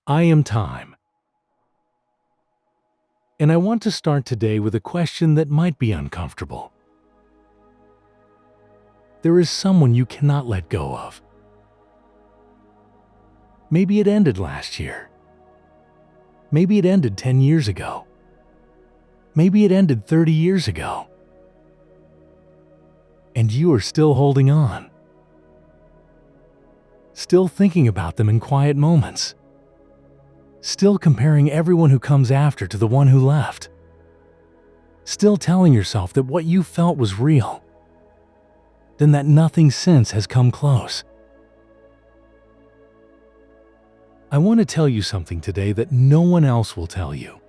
I am Time, and I want to start today with a question that might be uncomfortable. There is someone you cannot let go of. Maybe it ended last year. Maybe it ended 10 years ago. Maybe it ended 30 years ago. And you are still holding on. Still thinking about them in quiet moments. Still comparing everyone who comes after to the one who left. Still telling yourself that what you felt was real. Then that nothing since has come close. I want to tell you something today that no one else will tell you.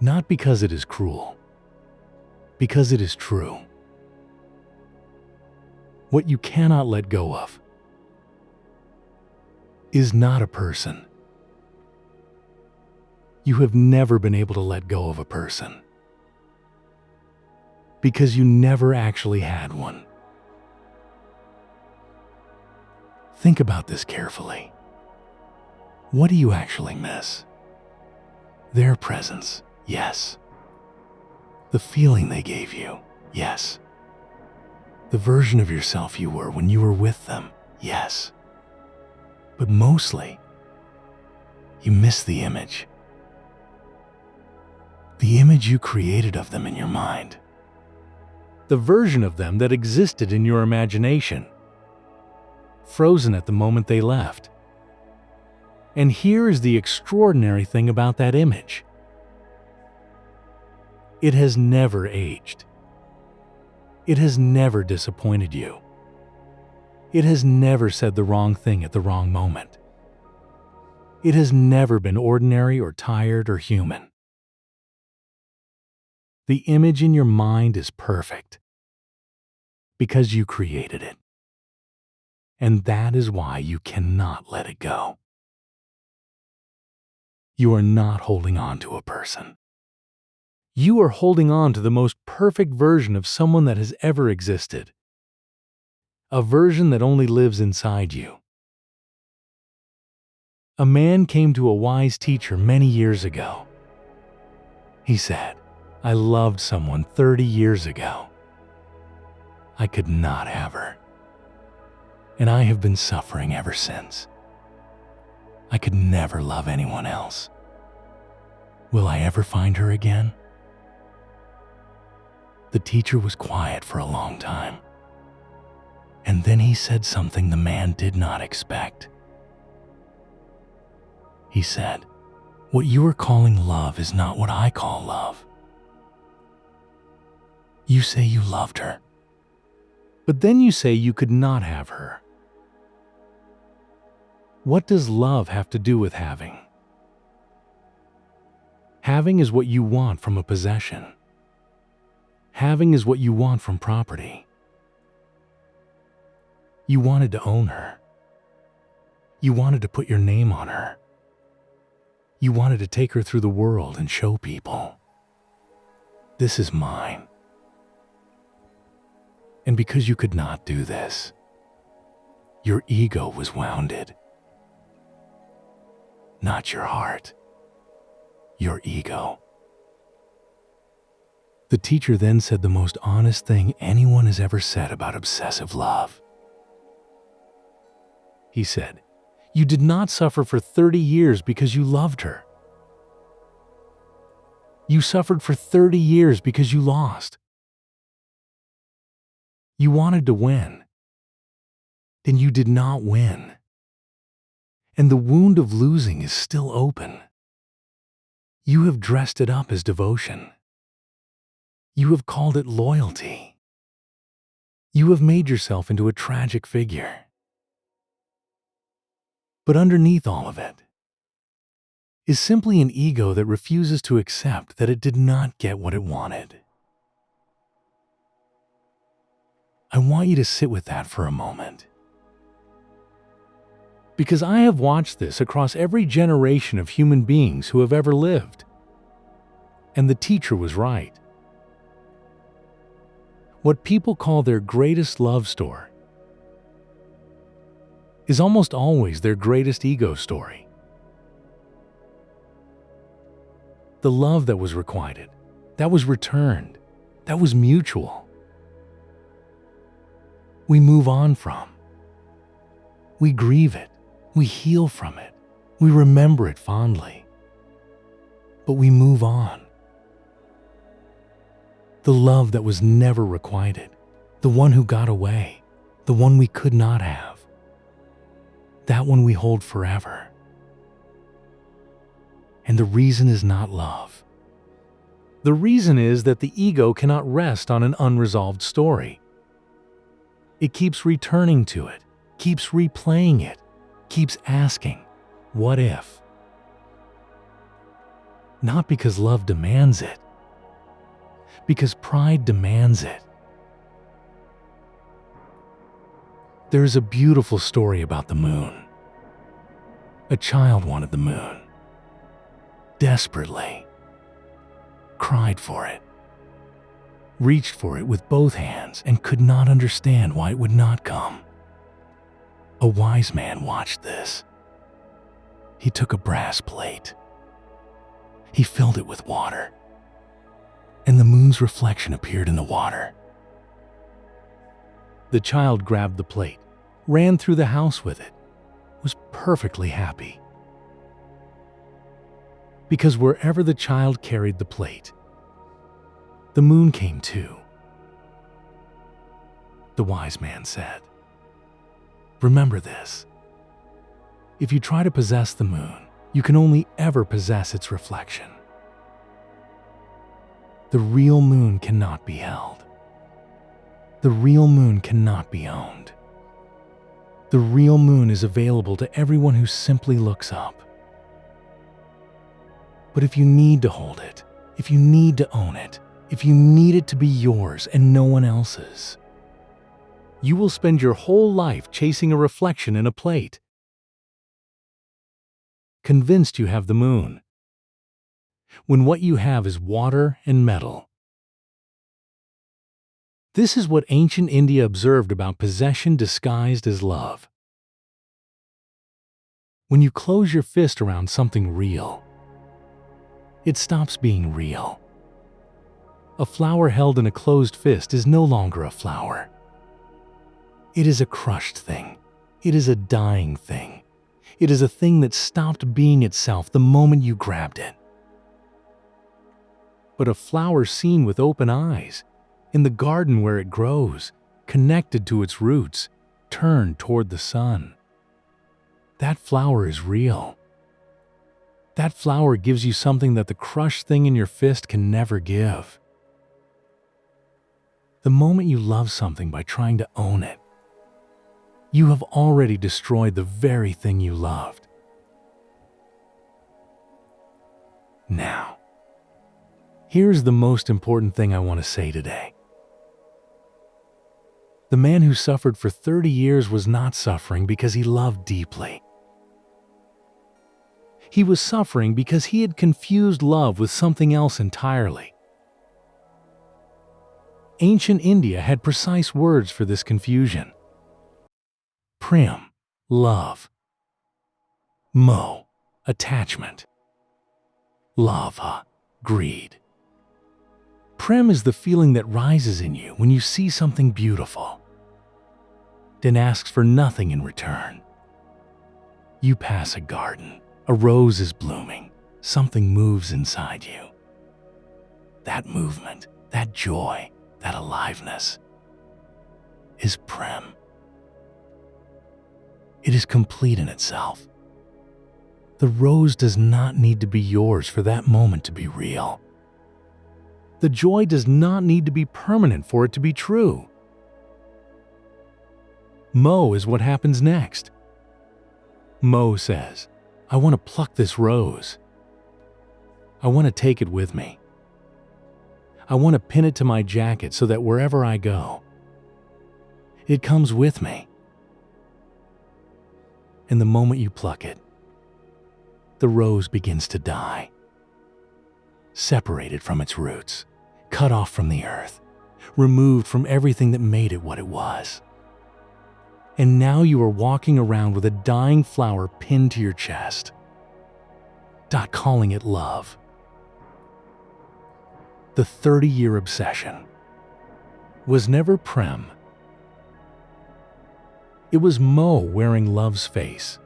Not because it is cruel, because it is true. What you cannot let go of is not a person. You have never been able to let go of a person because you never actually had one. Think about this carefully. What do you actually miss? Their presence, yes. The feeling they gave you, yes. The version of yourself you were when you were with them, yes. But mostly, you miss the image. The image you created of them in your mind. The version of them that existed in your imagination. Frozen at the moment they left. And here is the extraordinary thing about that image. It has never aged. It has never disappointed you. It has never said the wrong thing at the wrong moment. It has never been ordinary or tired or human. The image in your mind is perfect because you created it. And that is why you cannot let it go. You are not holding on to a person. You are holding on to the most perfect version of someone that has ever existed. A version that only lives inside you. A man came to a wise teacher many years ago. He said, "I loved someone 30 years ago. I could not have her. And I have been suffering ever since. I could never love anyone else. Will I ever find her again?" The teacher was quiet for a long time. And then he said something the man did not expect. He said, "What you are calling love is not what I call love. You say you loved her, but then you say you could not have her. What does love have to do with having? Having is what you want from a possession. Having is what you want from property. You wanted to own her. You wanted to put your name on her. You wanted to take her through the world and show people, this is mine. And because you could not do this, your ego was wounded. Not your heart, your ego." The teacher then said the most honest thing anyone has ever said about obsessive love. He said, "You did not suffer for 30 years because you loved her. You suffered for 30 years because you lost. You wanted to win. Then you did not win. And the wound of losing is still open. You have dressed it up as devotion. You have called it loyalty. You have made yourself into a tragic figure. But underneath all of it is simply an ego that refuses to accept that it did not get what it wanted." I want you to sit with that for a moment. Because I have watched this across every generation of human beings who have ever lived. And the teacher was right. What people call their greatest love story is almost always their greatest ego story. The love that was requited, that was returned, that was mutual. We move on from. We grieve it. We heal from it. We remember it fondly. But we move on. The love that was never requited, the one who got away, the one we could not have, that one we hold forever. And the reason is not love. The reason is that the ego cannot rest on an unresolved story. It keeps returning to it, keeps replaying it, keeps asking, what if? Not because love demands it, because pride demands it. There is a beautiful story about the moon. A child wanted the moon, desperately, cried for it, reached for it with both hands, and could not understand why it would not come. A wise man watched this. He took a brass plate. He filled it with water, and the moon's reflection appeared in the water. The child grabbed the plate, ran through the house with it, was perfectly happy. Because wherever the child carried the plate, the moon came too. The wise man said, remember this. If you try to possess the moon, you can only ever possess its reflection. The real moon cannot be held. The real moon cannot be owned. The real moon is available to everyone who simply looks up. But if you need to hold it, if you need to own it, if you need it to be yours and no one else's, you will spend your whole life chasing a reflection in a plate, convinced you have the moon, when what you have is water and metal. This is what ancient India observed about possession disguised as love. When you close your fist around something real, it stops being real. A flower held in a closed fist is no longer a flower. It is a crushed thing. It is a dying thing. It is a thing that stopped being itself the moment you grabbed it. But a flower seen with open eyes, in the garden where it grows, connected to its roots, turned toward the sun. That flower is real. That flower gives you something that the crushed thing in your fist can never give. The moment you love something by trying to own it, you have already destroyed the very thing you loved. Now, here's the most important thing I want to say today. The man who suffered for 30 years was not suffering because he loved deeply. He was suffering because he had confused love with something else entirely. Ancient India had precise words for this confusion. Prem, love. Moh, attachment. Lava, greed. Prem is the feeling that rises in you when you see something beautiful, then asks for nothing in return. You pass a garden, a rose is blooming, something moves inside you. That movement, that joy, that aliveness is Prem. It is complete in itself. The rose does not need to be yours for that moment to be real. The joy does not need to be permanent for it to be true. Moh is what happens next. Moh says, I want to pluck this rose. I want to take it with me. I want to pin it to my jacket so that wherever I go, it comes with me. And the moment you pluck it, the rose begins to die, separated from its roots, cut off from the earth, removed from everything that made it what it was. And now you are walking around with a dying flower pinned to your chest. Calling it love. The 30-year obsession was never Prem. It was Mo wearing love's face.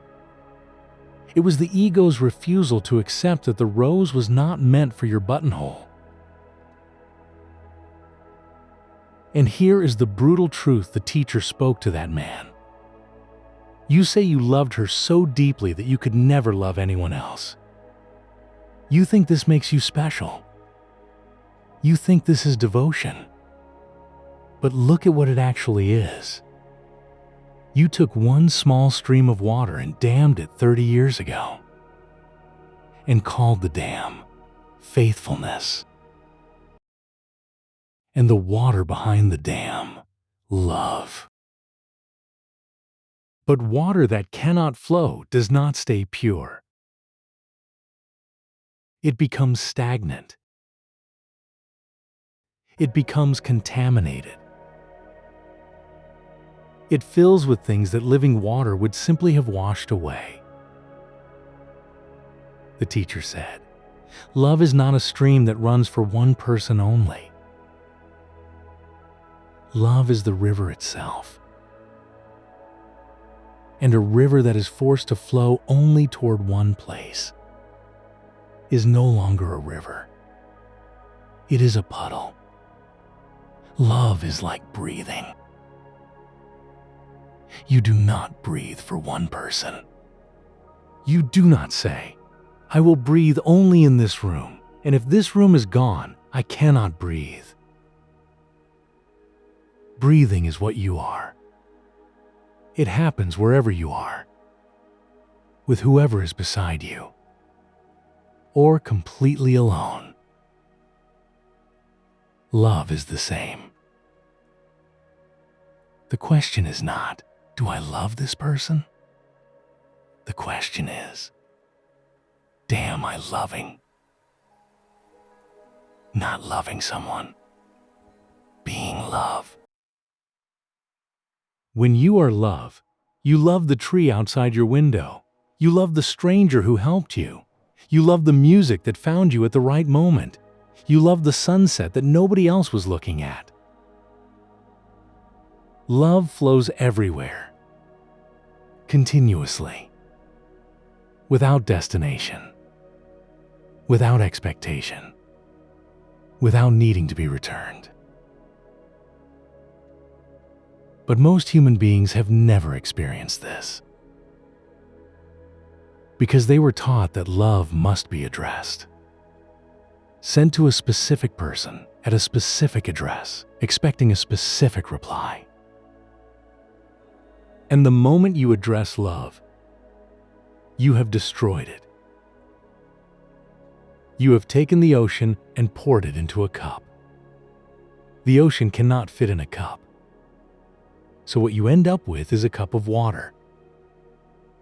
It was the ego's refusal to accept that the rose was not meant for your buttonhole. And here is the brutal truth the teacher spoke to that man. You say you loved her so deeply that you could never love anyone else. You think this makes you special. You think this is devotion. But look at what it actually is. You took one small stream of water and dammed it 30 years ago, and called the dam faithfulness, and the water behind the dam love. But water that cannot flow does not stay pure. It becomes stagnant. It becomes contaminated. It fills with things that living water would simply have washed away. The teacher said, love is not a stream that runs for one person only. Love is the river itself. And a river that is forced to flow only toward one place is no longer a river. It is a puddle. Love is like breathing. You do not breathe for one person. You do not say, I will breathe only in this room, and if this room is gone, I cannot breathe. Breathing is what you are. It happens wherever you are, with whoever is beside you, or completely alone. Love is the same. The question is not, do I love this person? The question is, damn I loving? Not loving someone, being love. When you are love, you love the tree outside your window. You love the stranger who helped you. You love the music that found you at the right moment. You love the sunset that nobody else was looking at. Love flows everywhere, continuously, without destination, without expectation, without needing to be returned. But most human beings have never experienced this, because they were taught that love must be addressed, sent to a specific person at a specific address, expecting a specific reply. And the moment you address love, you have destroyed it. You have taken the ocean and poured it into a cup. The ocean cannot fit in a cup. So what you end up with is a cup of water,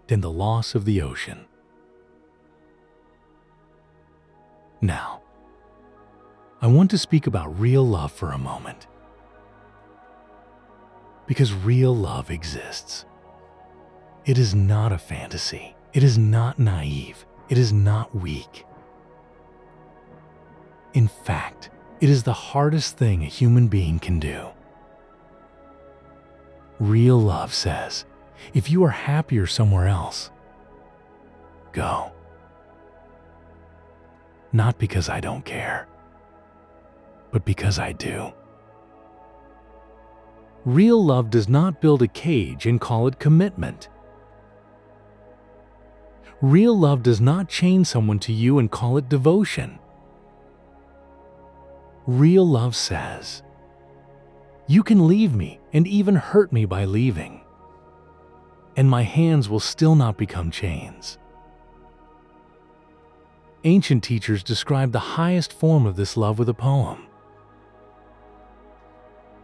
then the loss of the ocean. Now, I want to speak about real love for a moment. Because real love exists. It is not a fantasy. It is not naive. It is not weak. In fact, it is the hardest thing a human being can do. Real love says, if you are happier somewhere else, go. Not because I don't care, but because I do. Real love does not build a cage and call it commitment. Real love does not chain someone to you and call it devotion. Real love says, you can leave me and even hurt me by leaving, and my hands will still not become chains. Ancient teachers describe the highest form of this love with a poem.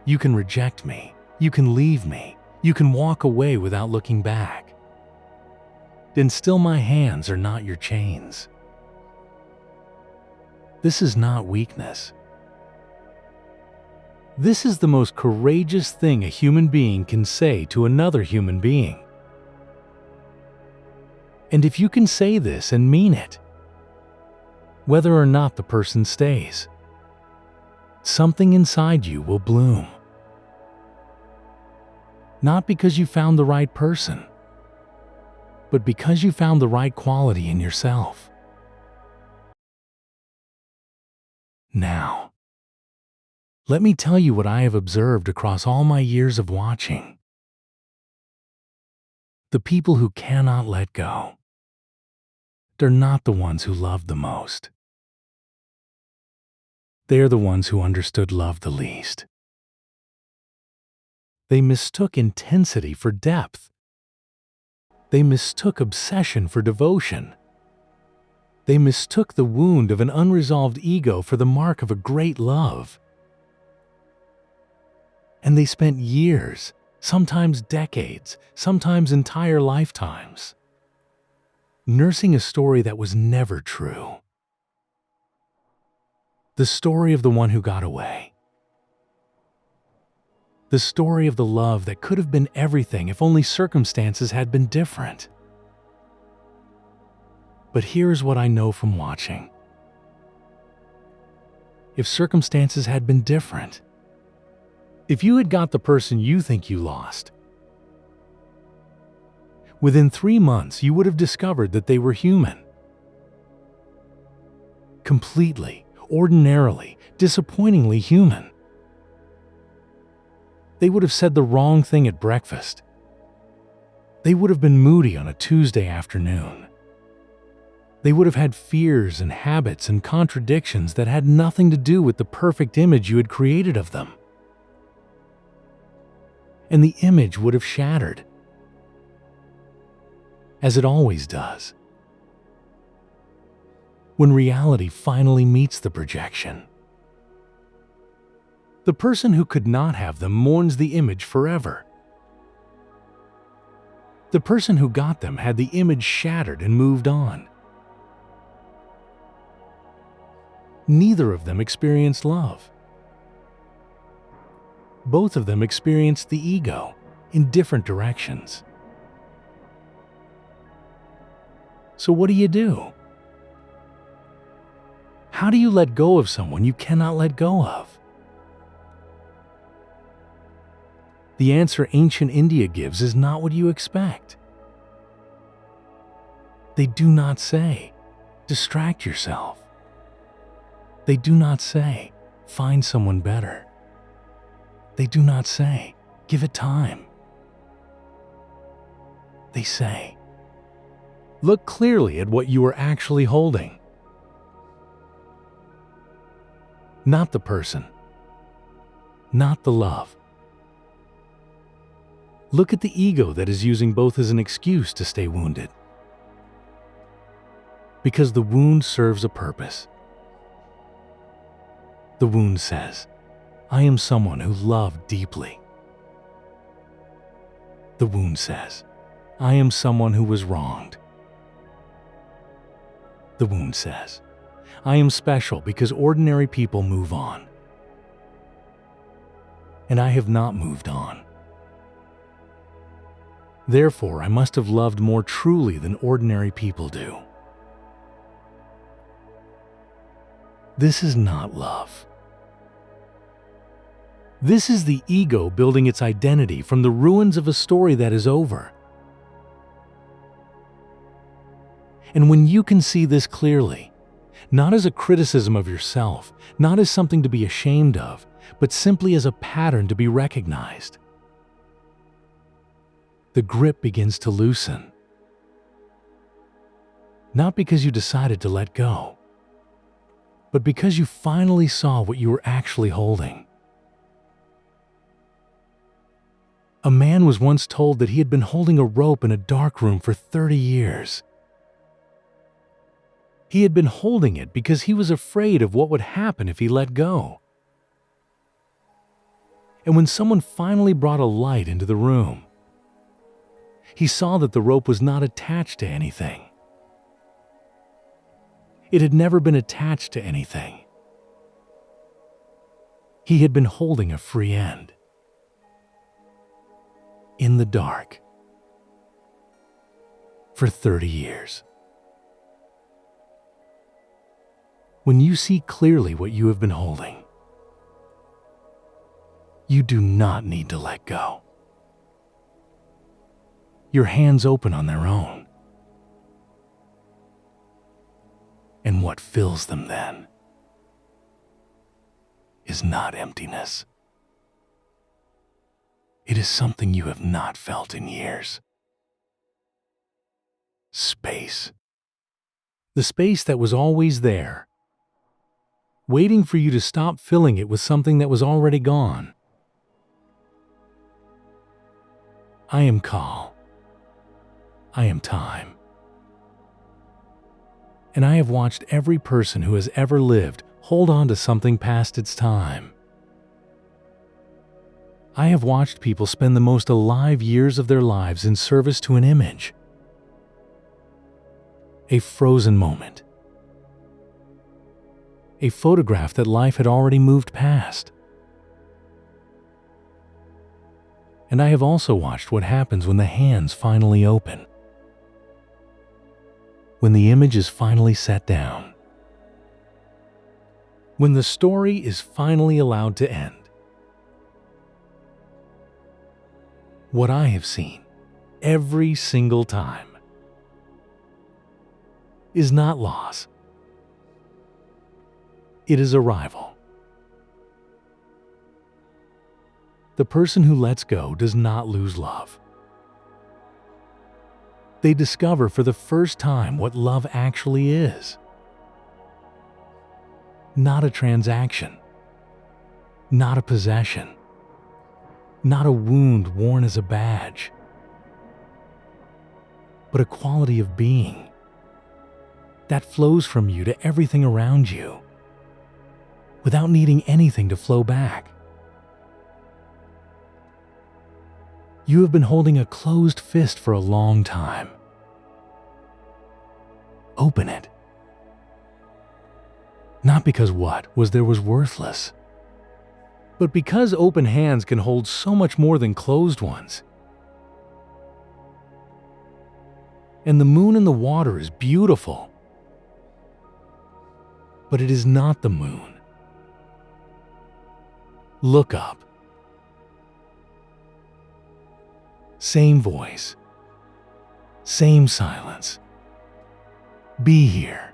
You can reject me, you can leave me, you can walk away without looking back. Then still my hands are not your chains. This is not weakness. This is the most courageous thing a human being can say to another human being. And if you can say this and mean it, whether or not the person stays, something inside you will bloom. Not because you found the right person, but because you found the right quality in yourself. Now, let me tell you what I have observed across all my years of watching. The people who cannot let go, they're not the ones who loved the most. They're the ones who understood love the least. They mistook intensity for depth. They mistook obsession for devotion. They mistook the wound of an unresolved ego for the mark of a great love. And they spent years, sometimes decades, sometimes entire lifetimes, nursing a story that was never true. The story of the one who got away. The story of the love that could have been everything if only circumstances had been different. But here's what I know from watching. If circumstances had been different, if you had got the person you think you lost, within 3 months you would have discovered that they were human. Completely, ordinarily, disappointingly human. They would have said the wrong thing at breakfast. They would have been moody on a Tuesday afternoon. They would have had fears and habits and contradictions that had nothing to do with the perfect image you had created of them. And the image would have shattered, as it always does, when reality finally meets the projection. The person who could not have them mourns the image forever. The person who got them had the image shattered and moved on. Neither of them experienced love. Both of them experienced the ego in different directions. So what do? How do you let go of someone you cannot let go of? The answer ancient India gives is not what you expect. They do not say, distract yourself. They do not say, find someone better. They do not say, give it time. They say, look clearly at what you are actually holding. Not the person, not the love. Look at the ego that is using both as an excuse to stay wounded. Because the wound serves a purpose. The wound says, I am someone who loved deeply. The wound says, I am someone who was wronged. The wound says, I am special because ordinary people move on. And I have not moved on. Therefore, I must have loved more truly than ordinary people do. This is not love. This is the ego building its identity from the ruins of a story that is over. And when you can see this clearly, not as a criticism of yourself, not as something to be ashamed of, but simply as a pattern to be recognized, the grip begins to loosen. Not because you decided to let go, but because you finally saw what you were actually holding. A man was once told that he had been holding a rope in a dark room for 30 years. He had been holding it because he was afraid of what would happen if he let go. And when someone finally brought a light into the room, he saw that the rope was not attached to anything. It had never been attached to anything. He had been holding a free end. In the dark. For 30 years. When you see clearly what you have been holding, you do not need to let go. Your hands open on their own. And what fills them then is not emptiness. It is something you have not felt in years. Space. The space that was always there, waiting for you to stop filling it with something that was already gone. I am Kal. I am time. And I have watched every person who has ever lived hold on to something past its time. I have watched people spend the most alive years of their lives in service to an image. A frozen moment. A photograph that life had already moved past. And I have also watched what happens when the hands finally open. When the image is finally set down. When the story is finally allowed to end. What I have seen every single time is not loss. It is arrival. The person who lets go does not lose love. They discover for the first time what love actually is. Not a transaction. Not a possession. Not a wound worn as a badge. But a quality of being that flows from you to everything around you without needing anything to flow back. You have been holding a closed fist for a long time. Open it. Not because what was there was worthless, but because open hands can hold so much more than closed ones. And the moon in the water is beautiful, but it is not the moon. Look up. Same voice. Same silence. Be here.